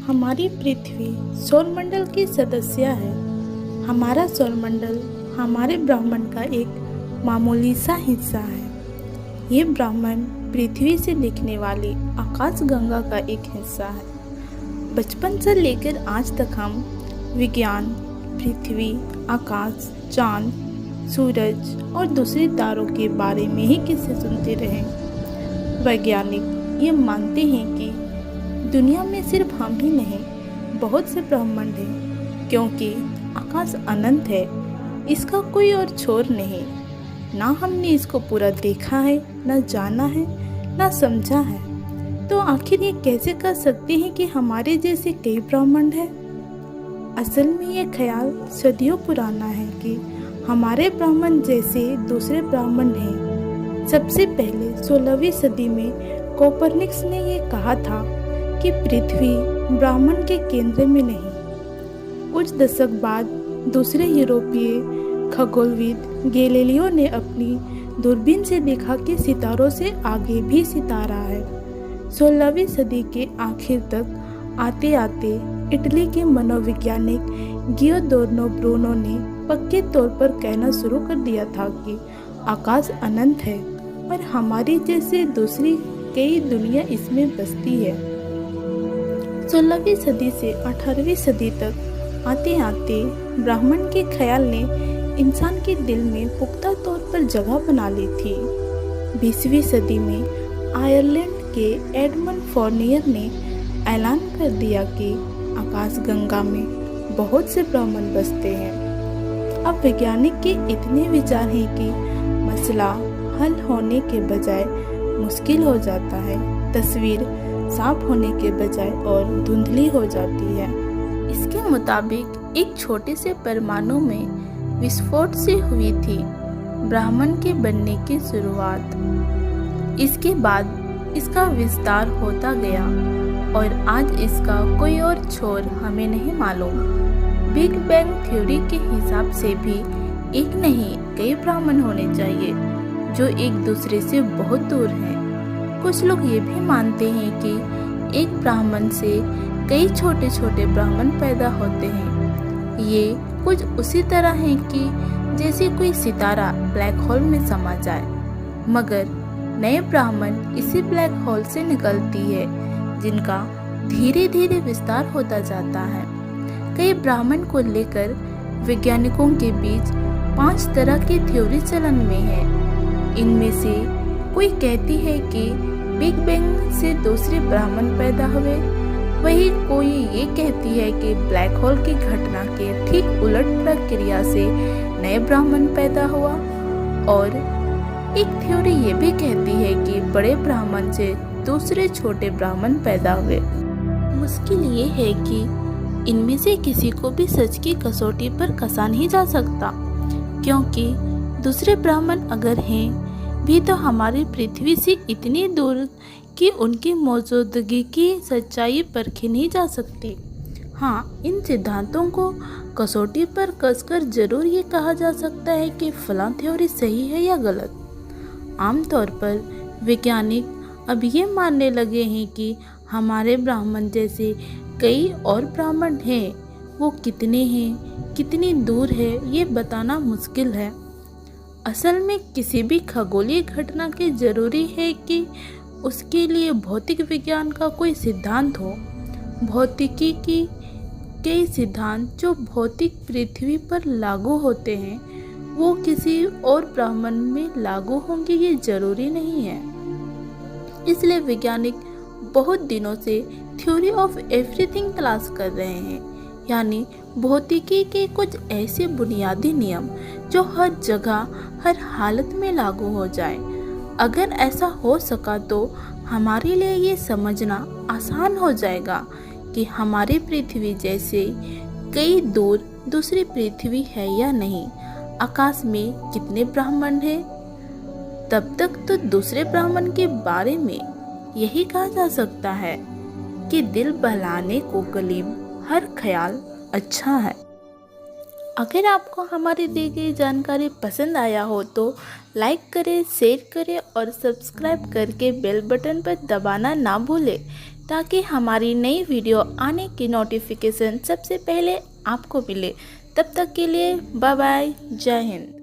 हमारी पृथ्वी सौरमंडल की सदस्य है। हमारा सौरमंडल हमारे ब्रह्मांड का एक मामूली सा हिस्सा है। ये ब्रह्मांड पृथ्वी से दिखने वाली आकाशगंगा का एक हिस्सा है। बचपन से लेकर आज तक हम विज्ञान, पृथ्वी, आकाश, चांद, सूरज और दूसरे तारों के बारे में ही किस्से सुनते रहे। वैज्ञानिक ये मानते हैं कि दुनिया में सिर्फ हम ही नहीं, बहुत से ब्रह्मांड हैं, क्योंकि आकाश अनंत है, इसका कोई और छोर नहीं। ना हमने इसको पूरा देखा है, ना जाना है, ना समझा है। तो आखिर ये कैसे कर सकते हैं कि हमारे जैसे कई ब्रह्मांड हैं? असल में ये ख्याल सदियों पुराना है कि हमारे ब्रह्मांड जैसे दूसरे ब्रह्मांड हैं। सबसे पहले 16वीं सदी में कोपरनिकस ने ये कहा था कि पृथ्वी ब्रह्मांड के केंद्र में नहीं। कुछ दशक बाद दूसरे यूरोपीय खगोलविद गैलीलियो ने अपनी दूरबीन से देखा कि सितारों से आगे भी सितारा है। 16वीं सदी के आखिर तक आते आते इटली के मनोवैज्ञानिक गियोर्दानो ब्रूनो ने पक्के तौर पर कहना शुरू कर दिया था कि आकाश अनंत है और हमारी जैसे दूसरी कई दुनिया इसमें बसती है। 16वीं सदी से 18वीं सदी तक आते आते ब्रह्मांड के ख्याल ने इंसान के दिल में पुख्ता तौर पर जगह बना ली थी। 20वीं सदी में आयरलैंड के एडमंड फोर्नियर ने ऐलान कर दिया कि आकाशगंगा में बहुत से ब्रह्मांड बसते हैं। अब वैज्ञानिक के इतने विचार हैं कि मसला हल होने के बजाय मुश्किल हो जाता है, तस्वीर साफ होने के बजाय और धुंधली हो जाती है। इसके मुताबिक एक छोटे से परमाणु में विस्फोट से हुई थी ब्रह्मांड के बनने की शुरुआत। इसके बाद इसका विस्तार होता गया और आज इसका कोई और छोर हमें नहीं मालूम। बिग बैंग थ्योरी के हिसाब से भी एक नहीं कई ब्रह्मांड होने चाहिए जो एक दूसरे से बहुत दूर हैं। कुछ लोग ये भी मानते हैं कि एक ब्रह्मांड से कई छोटे छोटे ब्रह्मांड पैदा होते हैं। ये कुछ उसी तरह है कि जैसे कोई सितारा ब्लैक होल में समा जाए, मगर नए ब्रह्मांड इसी ब्लैक होल से निकलती है जिनका धीरे धीरे विस्तार होता जाता है। कई ब्रह्मांड को लेकर वैज्ञानिकों के बीच 5 तरह की थ्योरी चलन में है। इनमें से कोई कहती है कि बिग बैंग से दूसरे ब्रह्मांड पैदा हुए, वही कोई ये कहती है कि ब्लैक होल की घटना के ठीक उलट प्रक्रिया से नए ब्रह्मांड पैदा हुआ, और एक थ्योरी ये भी कहती है कि बड़े ब्रह्मांड से दूसरे छोटे ब्रह्मांड पैदा हुए। मुश्किल ये है कि इनमें से किसी को भी सच की कसौटी पर कसा नहीं जा सकता, क्योंकि दूसरे ब्रह्मांड अगर हैं भी तो हमारी पृथ्वी से इतनी दूर कि उनकी मौजूदगी की सच्चाई परखी नहीं जा सकती। हाँ, इन सिद्धांतों को कसौटी पर कसकर जरूर ये कहा जा सकता है कि फलां थ्योरी सही है या गलत। आमतौर पर वैज्ञानिक अब ये मानने लगे हैं कि हमारे ब्रह्मांड जैसे कई और ब्रह्मांड हैं। वो कितने हैं, कितनी दूर है, ये बताना मुश्किल है। असल में किसी भी खगोलीय घटना के जरूरी है कि उसके लिए भौतिक विज्ञान का कोई सिद्धांत हो। भौतिकी की कई सिद्धांत जो भौतिक पृथ्वी पर लागू होते हैं वो किसी और ब्रह्मांड में लागू होंगे, ये जरूरी नहीं है। इसलिए वैज्ञानिक बहुत दिनों से थ्योरी ऑफ एवरीथिंग तलाश कर रहे हैं, यानी भौतिकी के कुछ ऐसे बुनियादी नियम जो हर जगह हर हालत में लागू हो जाए। अगर ऐसा हो सका तो हमारे लिए ये समझना आसान हो जाएगा कि हमारी पृथ्वी जैसे कई दूर दूसरी पृथ्वी है या नहीं, आकाश में कितने ब्रह्मांड हैं। तब तक तो दूसरे ब्रह्मांड के बारे में यही कहा जा सकता है कि दिल बहलाने को करीब हर ख्याल अच्छा है। अगर आपको हमारी दी गई जानकारी पसंद आया हो तो लाइक करें, शेयर करें और सब्सक्राइब करके बेल बटन पर दबाना ना भूलें। ताकि हमारी नई वीडियो आने की नोटिफिकेशन सबसे पहले आपको मिले। तब तक के लिए बाय बाय, जय हिंद।